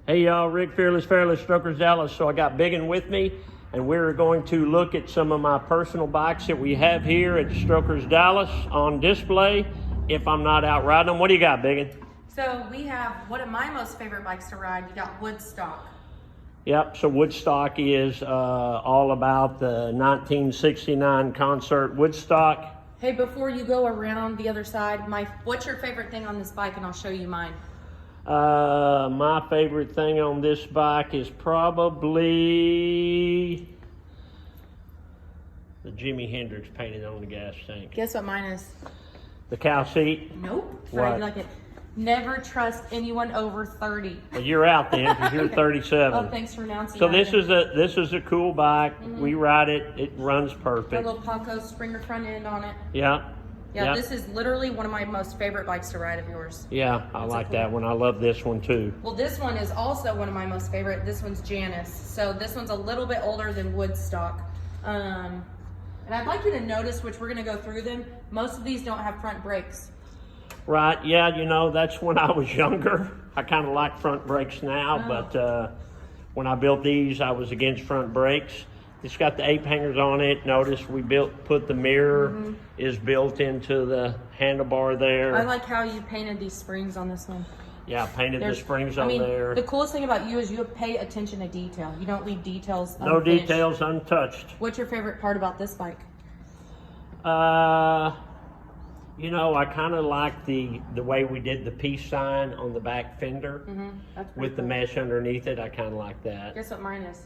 Hey y'all, Rick Fairless Strokers Dallas. So I got Bigun with me, and we're going to look at some of my personal bikes that we have here at Strokers Dallas on display if I'm not out riding them. What do you got, Bigun? So we have one of my most favorite bikes to ride. You got Woodstock. Yep, so Woodstock is all about the 1969 concert Woodstock. Hey, before you go around the other side, what's your favorite thing on this bike? And I'll show you mine. My favorite thing on this bike is probably the Jimi Hendrix painted on the gas tank. Guess what mine is? The cow seat? Nope. What? I like it. Never trust anyone over 30. Well, you're out then because you're 37. Oh, thanks for announcing So that. this is a cool bike. We ride it. It runs Got a perfect. little Paco Springer front end on it. Yeah. Yeah, this is literally one of my most favorite bikes to ride of yours. Yeah, I like that one. I love this one too. Well, this one is also one of my most favorite. This one's Janice. So this one's a little bit older than Woodstock. And I'd like you to notice, which we're going to go through them, most of these don't have front brakes. Right, yeah, you know, that's when I was younger. I kind of like front brakes now, but when I built these, I was against front brakes. It's got the ape hangers on it. Notice we put the mirror is built into the handlebar there. I like how you painted these springs on this one. Yeah, painted the springs on there. The coolest thing about you is you pay attention to detail. You don't leave details No unfinished. details untouched. What's your favorite part about this bike? You know, I kind of like the way we did the peace sign on the back fender with the mesh underneath it. I kind of like that. Guess what mine is?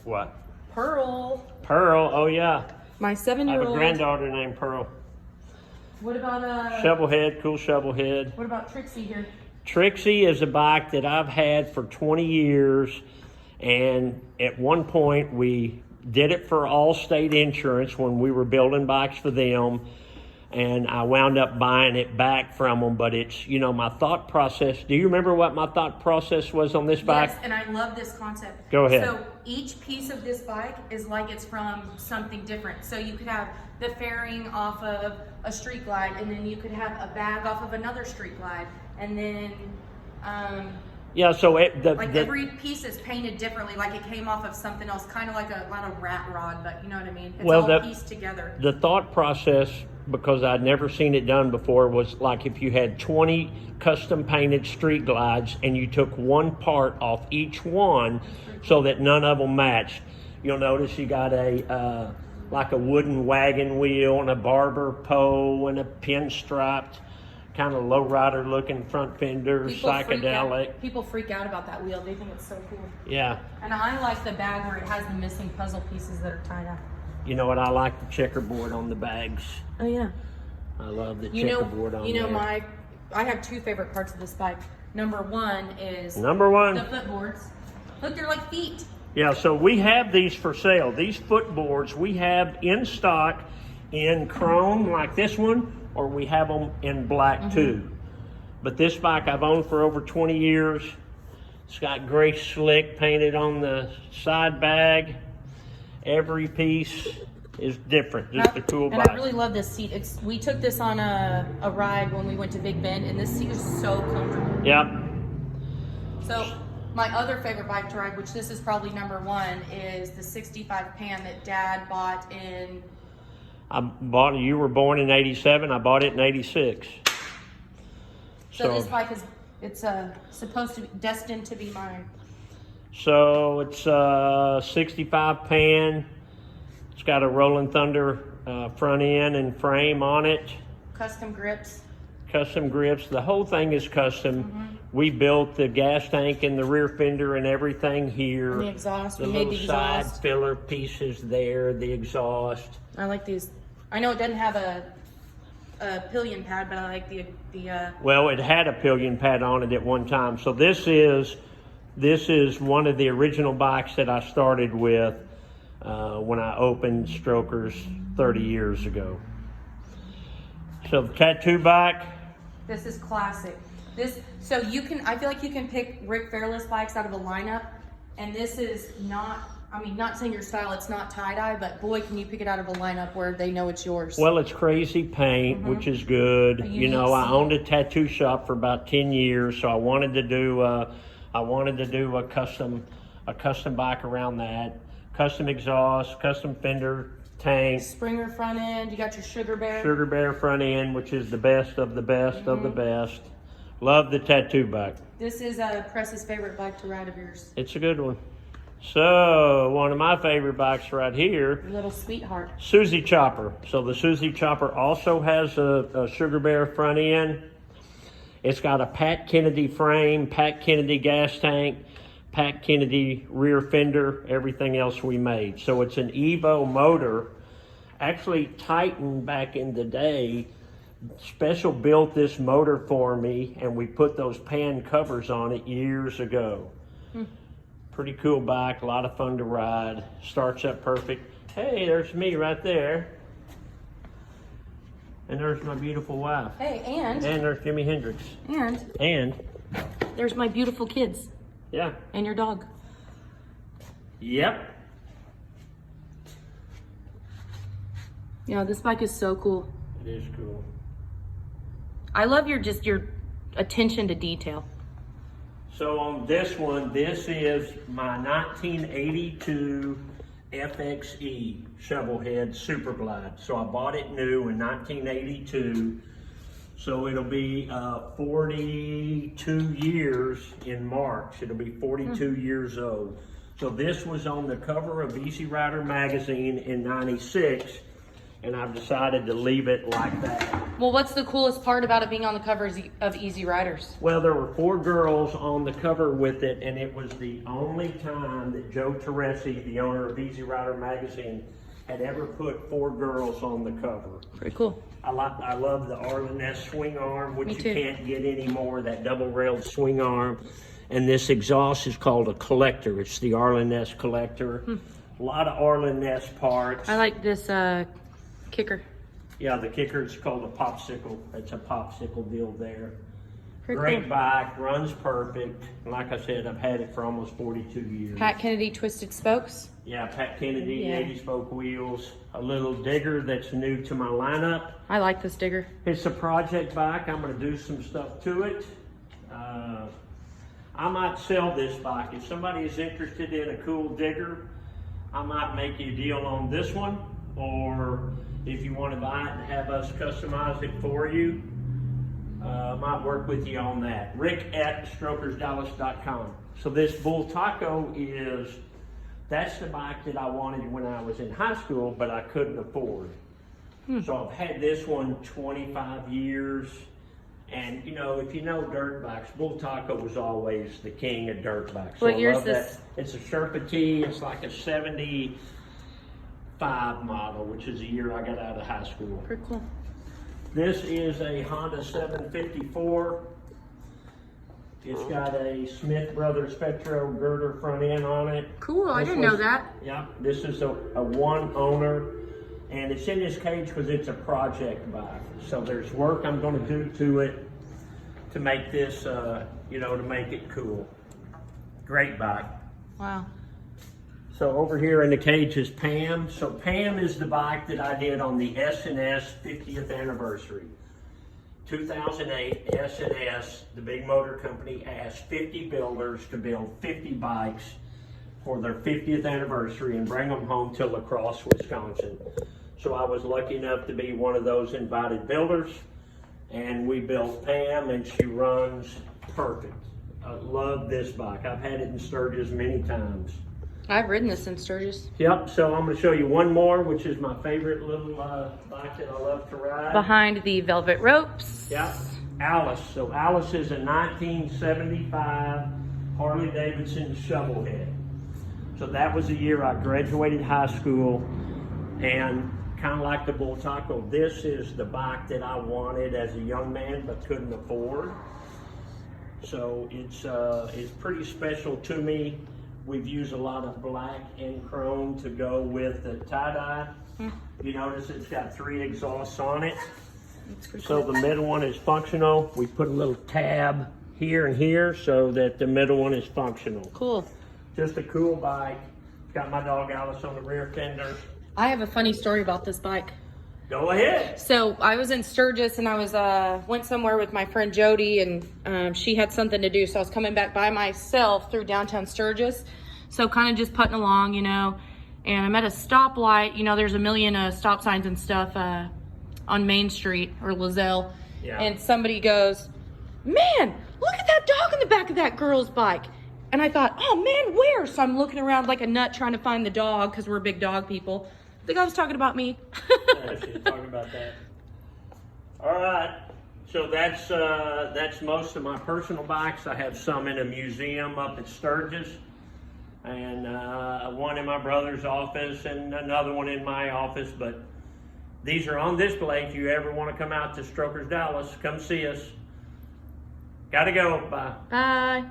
What? Pearl. Pearl, oh yeah. My I 7-year-old. have a granddaughter named Pearl. What about Shovel head, cool shovel head. What about Trixie here? Trixie is a bike that I've had for 20 years, and at one point we did it for Allstate Insurance when we were building bikes for them, and I wound up buying it back from them. But it's, you know, my thought process. Do you remember what my thought process was on this bike? Yes, and I love this concept. Go ahead. So each piece of this bike is like it's from something different. So you could have the fairing off of a street glide, and then you could have a bag off of another street glide, and then yeah, so every piece is painted differently, like it came off of something else, kind of like not a rat rod, but you know what I mean? It's all pieced together. The thought process, because I'd never seen it done before, was like if you had 20 custom painted street glides and you took one part off each one so that none of them matched. You'll notice you got like a wooden wagon wheel and a barber pole and a pinstriped kind of lowrider looking front fender, psychedelic. People freak out about that wheel. They think it's so cool. Yeah. And I like the bag where it has the missing puzzle pieces that are tied up. You know what? I like the checkerboard on the bags. Oh yeah. I love the checkerboard on there. You know, I have two favorite parts of this bike. Number one is the footboards. Look, they're like feet. Yeah, so we have these for sale. These footboards we have in stock in chrome like this one, or we have them in black too. But this bike I've owned for over 20 years. It's got gray slick painted on the side bag. Every piece is different. Just a cool bike. And I really love this seat. We took this on a ride when we went to Big Bend, and this seat is so comfortable. Yep. So my other favorite bike to ride, which this is probably number one, is the 65 Pan that Dad bought in. You were born in 87. I bought it in 86. So this bike it's supposed to be destined to be mine. So it's a 65 Pan. It's got a Rolling Thunder front end and frame on it. Custom grips. Custom grips. The whole thing is custom. We built the gas tank and the rear fender and everything here. And the exhaust. The little side filler pieces there. The exhaust. I like these. I know it doesn't have a pillion pad, but I like the Well, it had a pillion pad on it at one time. So this is one of the original bikes that I started with when I opened Strokers 30 years ago. So the tattoo bike. This is classic. I feel like you can pick Rick Fairless bikes out of a lineup, and this is not. I mean, not saying your style, it's not tie-dye, but boy, can you pick it out of a lineup where they know it's yours. Well, it's crazy paint, which is good. You know, I owned a tattoo shop for about 10 years, so I wanted to do a custom bike around that. Custom exhaust, custom fender, tank. Springer front end, you got your Sugar Bear. Sugar Bear front end, which is the best of the best of the best. Love the tattoo bike. This is Press's favorite bike to ride of yours. It's a good one. So, one of my favorite bikes right here, Little sweetheart. Suzie Chopper. So the Suzie Chopper also has a Sugar Bear front end. It's got a Pat Kennedy frame, Pat Kennedy gas tank, Pat Kennedy rear fender, everything else we made. So it's an Evo motor. Actually, Titan back in the day special built this motor for me, and we put those pan covers on it years ago. Pretty cool bike, a lot of fun to ride. Starts up perfect. Hey, there's me right there. And there's my beautiful wife. Hey, and there's Jimi Hendrix. And there's my beautiful kids. Yeah. And your dog. Yep. Yeah, this bike is so cool. It is cool. I love your attention to detail. So on this one, this is my 1982 FXE shovelhead Super Glide. So I bought it new in 1982. So it'll be 42 years in March. It'll be 42 years old. So this was on the cover of Easy Rider magazine in '96, and I've decided to leave it like that. Well, what's the coolest part about it being on the cover of Easy Riders? Well, there were 4 girls on the cover with it, and it was the only time that Joe Teresi, the owner of Easy Rider magazine, had ever put 4 girls on the cover. Pretty cool. I love the Arlen-ness swing arm, which you can't get anymore, that double-railed swing arm. And this exhaust is called a collector. It's the Arlen-ness collector. A lot of Arlen-ness parts. I like this kicker. Yeah, the kicker is called a popsicle. It's a popsicle deal there. Pretty Great cool. bike, runs perfect. Like I said, I've had it for almost 42 years. Pat Kennedy twisted spokes. Yeah, Pat Kennedy, Yeah. 80-spoke wheels. A little digger that's new to my lineup. I like this digger. It's a project bike. I'm going to do some stuff to it. I might sell this bike. If somebody is interested in a cool digger, I might make you a deal on this one. Or if you want to buy it and have us customize it for you, I might work with you on that. Rick at StrokersDallas.com. So this Bull Taco that's the bike that I wanted when I was in high school, but I couldn't afford. So I've had this one 25 years. And you know, if you know dirt bikes, Bull Taco was always the king of dirt bikes. So What year's love this? that. It's a Sherpa T. It's like a 75 model, which is the year I got out of high school. Pretty cool. This is a Honda 754. It's got a Smith Brothers Petro girder front end on it. Cool, I didn't know that. Yeah, this is a one owner, and it's in this cage because it's a project bike. So there's work I'm going to do to it to make this, you know, to make it cool. Great bike. Wow. So over here in the cage is Pam. So Pam is the bike that I did on the S&S 50th anniversary. 2008 S&S, the big motor company, asked 50 builders to build 50 bikes for their 50th anniversary and bring them home to La Crosse, Wisconsin. So I was lucky enough to be one of those invited builders, and we built Pam, and she runs perfect. I love this bike. I've had it in Sturgis many times. I've ridden this in Sturgis. Yep, so I'm going to show you one more, which is my favorite little bike that I love to ride. Behind the velvet ropes. Yep, Alice. So Alice is a 1975 Harley Davidson shovelhead. So that was the year I graduated high school, and kind of like the Bull Taco, this is the bike that I wanted as a young man but couldn't afford. So it's pretty special to me. We've used a lot of black and chrome to go with the tie-dye. You notice it's got 3 exhausts on it. So the middle one is functional. We put a little tab here and here so that the middle one is functional. Cool. Just a cool bike. Got my dog Alice on the rear fender. I have a funny story about this bike. Go ahead. So I was in Sturgis and I was went somewhere with my friend Jody, and she had something to do. So I was coming back by myself through downtown Sturgis. So kind of just putting along, you know, and I'm at a stoplight. You know, there's a million stop signs and stuff on Main Street or Lozelle. Yeah. And somebody goes, man, look at that dog in the back of that girl's bike. And I thought, oh man, where? So I'm looking around like a nut trying to find the dog because we're big dog people. The guy was talking about me. Yeah, she's talking about that. All right. So that's most of my personal bikes. I have some in a museum up at Sturgis, and one in my brother's office, and another one in my office. But these are on display. If you ever want to come out to Strokers Dallas, come see us. Gotta go. Bye. Bye.